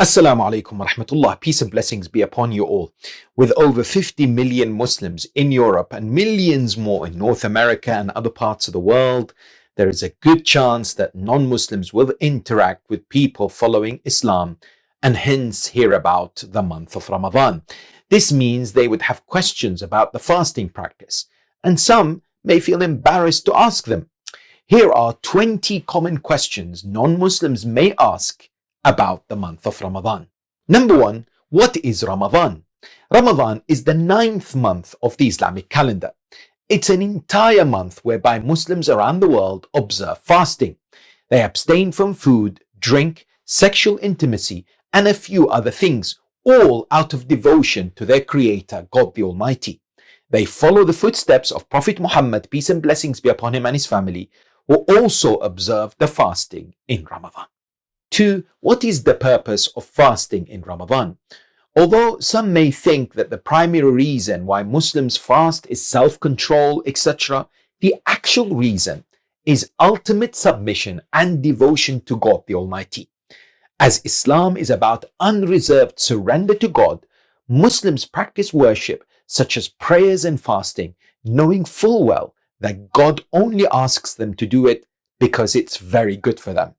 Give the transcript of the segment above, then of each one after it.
Assalamu alaikum wa rahmatullah. Peace and blessings be upon you all. With over 50 million Muslims in Europe and millions more in North America and other parts of the world, there is a good chance that non-Muslims will interact with people following Islam and hence hear about the month of Ramadan. This means they would have questions about the fasting practice, and some may feel embarrassed to ask them. Here are 20 common questions non-Muslims may ask about the month of Ramadan. Number one, what is Ramadan? Ramadan is the 9th month of the Islamic calendar. It's an entire month whereby Muslims around the world observe fasting. They abstain from food, drink, sexual intimacy, and a few other things, all out of devotion to their Creator, God the Almighty. They follow the footsteps of Prophet Muhammad, peace and blessings be upon him and his family, who also observed the fasting in Ramadan. 2. What is the purpose of fasting in Ramadan? Although some may think that the primary reason why Muslims fast is self-control, etc., the actual reason is ultimate submission and devotion to God the Almighty. As Islam is about unreserved surrender to God, Muslims practice worship such as prayers and fasting, knowing full well that God only asks them to do it because it's very good for them.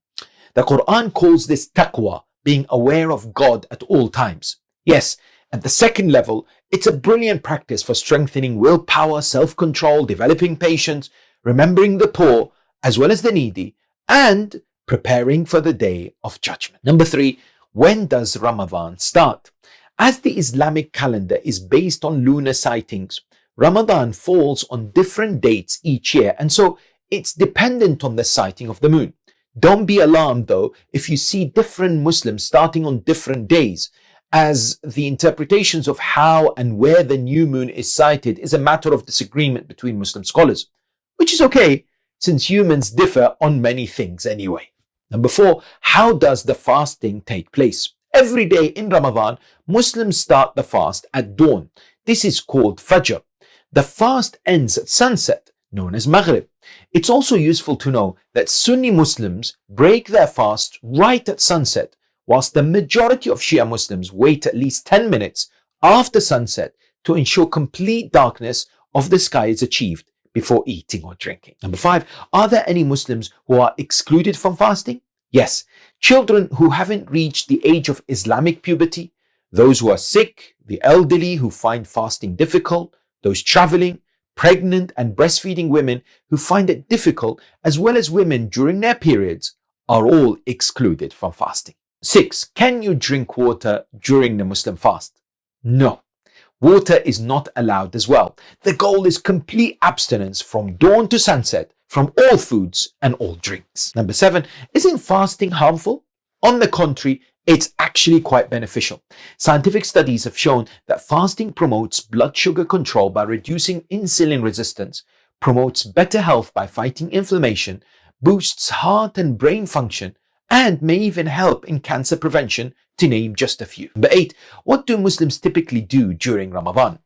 The Quran calls this taqwa, being aware of God at all times. Yes, at the second level, it's a brilliant practice for strengthening willpower, self-control, developing patience, remembering the poor as well as the needy, and preparing for the day of judgment. Number 3, when does Ramadan start? As the Islamic calendar is based on lunar sightings, Ramadan falls on different dates each year, and so it's dependent on the sighting of the moon. Don't be alarmed though if you see different Muslims starting on different days, as the interpretations of how and where the new moon is sighted is a matter of disagreement between Muslim scholars, which is okay since humans differ on many things anyway. Number 4, how does the fasting take place? Every day in Ramadan, Muslims start the fast at dawn. This is called Fajr. The fast ends at sunset, known as Maghrib. It's also useful to know that Sunni Muslims break their fast right at sunset, whilst the majority of Shia Muslims wait at least 10 minutes after sunset to ensure complete darkness of the sky is achieved before eating or drinking. Number 5, are there any Muslims who are excluded from fasting? Yes, children who haven't reached the age of Islamic puberty, those who are sick, the elderly who find fasting difficult, those traveling, pregnant and breastfeeding women who find it difficult, as well as women during their periods, are all excluded from fasting. 6. Can you drink water during the Muslim fast? No. Water is not allowed as well. The goal is complete abstinence from dawn to sunset from all foods and all drinks. Number 7. Isn't fasting harmful? On the contrary, it's actually quite beneficial. Scientific studies have shown that fasting promotes blood sugar control by reducing insulin resistance, promotes better health by fighting inflammation, boosts heart and brain function, and may even help in cancer prevention, to name just a few. Number 8. What do Muslims typically do during Ramadan?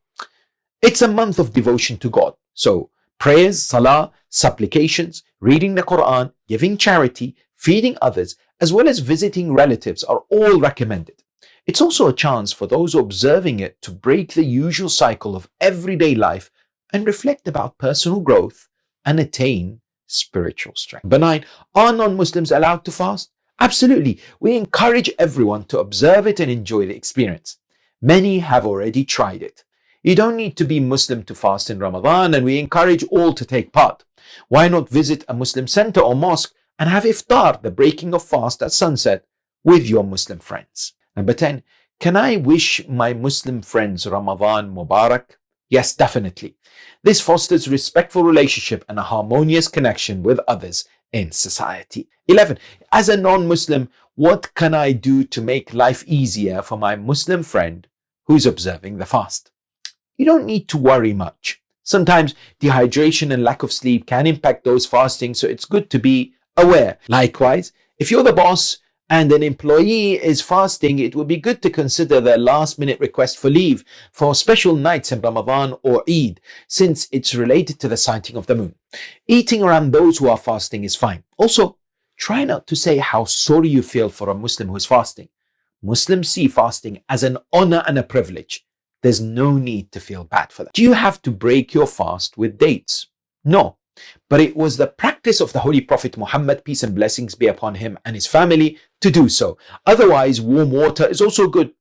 It's a month of devotion to God. So prayers, salah, supplications, reading the Quran, giving charity, feeding others, as well as visiting relatives are all recommended. It's also a chance for those observing it to break the usual cycle of everyday life and reflect about personal growth and attain spiritual strength. Number 9, are non-Muslims allowed to fast? Absolutely. We encourage everyone to observe it and enjoy the experience. Many have already tried it. You don't need to be Muslim to fast in Ramadan, and we encourage all to take part. Why not visit a Muslim center or mosque and have iftar, the breaking of fast at sunset, with your Muslim friends? Number 10, can I wish my Muslim friends Ramadan Mubarak? Yes, definitely. This fosters respectful relationship and a harmonious connection with others in society. 11, as a non-Muslim, what can I do to make life easier for my Muslim friend who's observing the fast? You don't need to worry much. Sometimes dehydration and lack of sleep can impact those fasting, so it's good to be aware. Likewise, if you're the boss and an employee is fasting, it would be good to consider their last-minute request for leave for special nights in Ramadan or Eid, since it's related to the sighting of the moon. Eating around those who are fasting is fine. Also, try not to say how sorry you feel for a Muslim who is fasting, Muslims see fasting as an honor and a privilege. There's no need to feel bad for that. Do you have to break your fast with dates? No. But it was the practice of the Holy Prophet Muhammad, peace and blessings be upon him and his family, to do so. Otherwise, warm water is also good.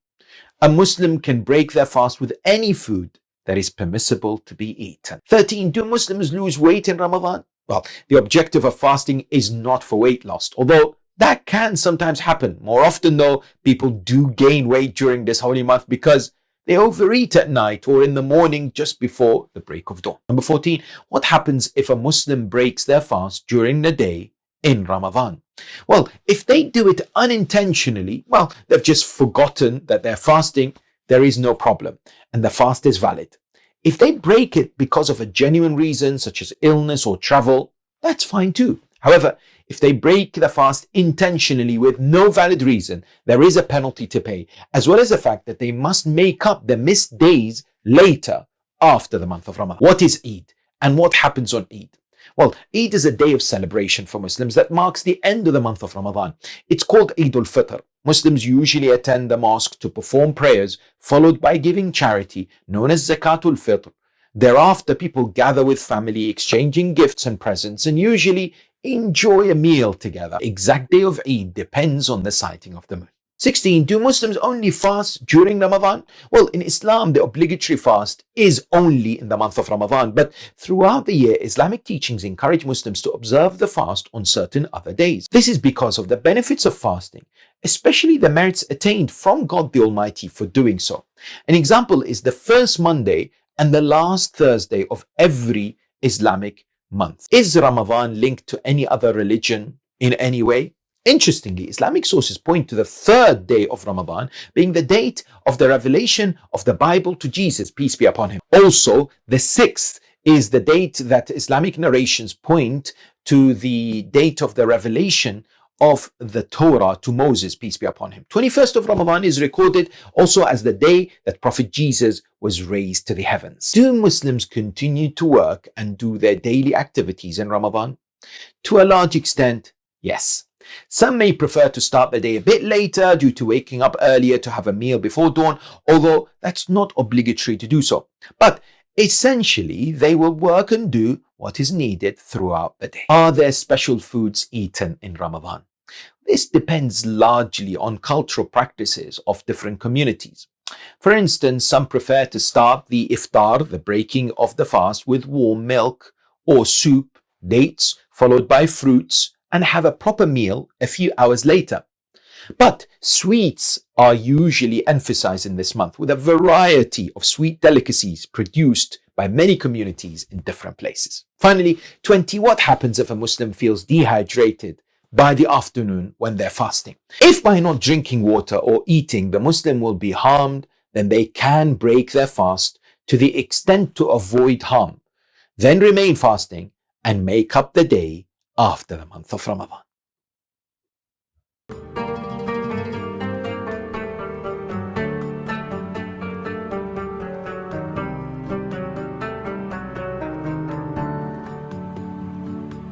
A Muslim can break their fast with any food that is permissible to be eaten. 13. Do Muslims lose weight in Ramadan? Well, the objective of fasting is not for weight loss, although that can sometimes happen. More often though, people do gain weight during this holy month because they overeat at night or in the morning just before the break of dawn. Number 14, what happens if a Muslim breaks their fast during the day in Ramadan? Well, if they do it unintentionally, well, they've just forgotten that they're fasting, there is no problem, and the fast is valid. If they break it because of a genuine reason, such as illness or travel, that's fine too. However, if they break the fast intentionally with no valid reason, there is a penalty to pay, as well as the fact that they must make up the missed days later after the month of Ramadan. What is Eid and what happens on Eid? Well, Eid is a day of celebration for Muslims that marks the end of the month of Ramadan. It's called Eid al-Fitr. Muslims usually attend the mosque to perform prayers, followed by giving charity, known as Zakatul Fitr. Thereafter, people gather with family, exchanging gifts and presents, and usually enjoy a meal together. The exact day of Eid depends on the sighting of the moon. 16. Do Muslims only fast during Ramadan? Well, in Islam, the obligatory fast is only in the month of Ramadan, but throughout the year, Islamic teachings encourage Muslims to observe the fast on certain other days. This is because of the benefits of fasting, especially the merits attained from God the Almighty for doing so. An example is the first Monday and the last Thursday of every Islamic month. Is Ramadan linked to any other religion in any way? Interestingly, Islamic sources point to the third day of Ramadan being the date of the revelation of the Bible to Jesus, peace be upon him. Also, the sixth is the date that Islamic narrations point to the date of the revelation of the Torah to Moses, peace be upon him. 21st of Ramadan is recorded also as the day that Prophet Jesus was raised to the heavens. Do Muslims continue to work and do their daily activities in Ramadan? To a large extent, yes. Some may prefer to start the day a bit later due to waking up earlier to have a meal before dawn, although that's not obligatory to do so. But essentially, they will work and do what is needed throughout the day. Are there special foods eaten in Ramadan? This depends largely on cultural practices of different communities. For instance, some prefer to start the iftar, the breaking of the fast, with warm milk or soup, dates, followed by fruits, and have a proper meal a few hours later. But sweets are usually emphasized in this month with a variety of sweet delicacies produced by many communities in different places. Finally, 20. What happens if a Muslim feels dehydrated by the afternoon when they're fasting? If by not drinking water or eating the Muslim will be harmed, then they can break their fast to the extent to avoid harm, then remain fasting and make up the day after the month of Ramadan.